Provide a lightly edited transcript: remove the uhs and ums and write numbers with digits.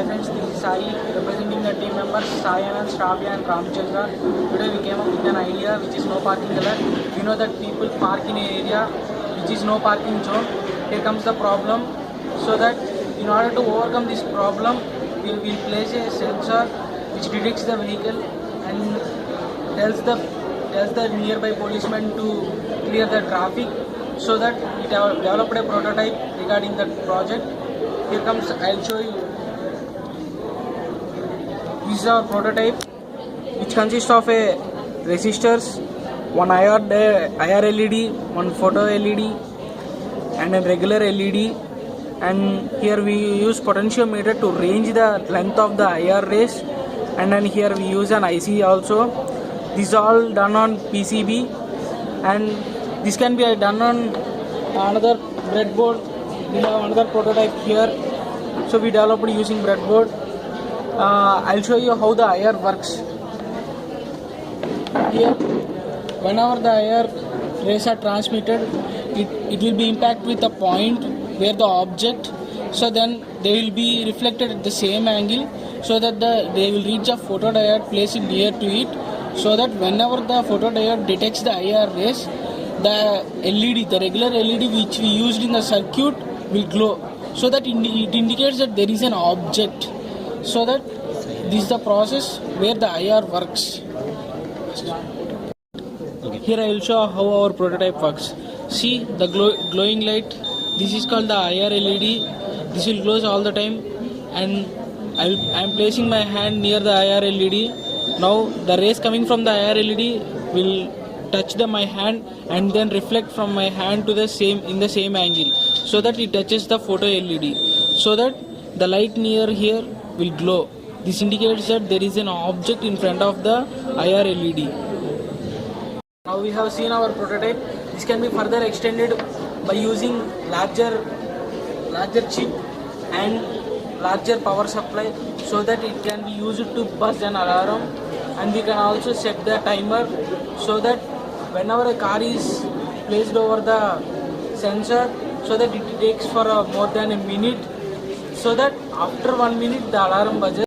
Hi friends, this is Sai representing the team members Sai Anand, Shravya and Ramchandra. Today we came up with an idea which is no parking alert. We know that people park in an area which is no parking zone. Here comes the problem. So that in order to overcome this problem, we will place a sensor which detects the vehicle and tells the nearby policeman to clear the traffic. So that it have developed a prototype regarding that project. Here comes, I'll show you. This is our prototype, which consists of a resistors, one IR LED, one photo LED, and a regular LED. And here we use potentiometer to range the length of the IR rays. And then here we use an IC also. This is all done on PCB, and this can be done on another breadboard. We have another prototype here, so we developed using breadboard. I'll show you how the IR works. Here, whenever the IR rays are transmitted, it will be impact with a point where the object, so then they will be reflected at the same angle, so that they will reach a photodiode, place it near to it, so that whenever the photodiode detects the IR rays, the LED, the regular LED which we used in the circuit will glow, so that it indicates that there is an object. So that this is the process where the IR works. Here I will show how our prototype works. See the glowing light. This is called the IR LED. This will glow all the time, and I am placing my hand near the IR LED. Now the rays coming from the IR LED will touch my hand and then reflect from my hand to the same angle, so that it touches the photo LED, so that the light near here will glow. This indicates that there is an object in front of the IR LED. Now we have seen our prototype. This can be further extended by using larger chip and larger power supply, so that it can be used to buzz an alarm, and we can also set the timer, so that whenever a car is placed over the sensor, so that it takes for more than a minute, so that after 1 minute the alarm buzzes.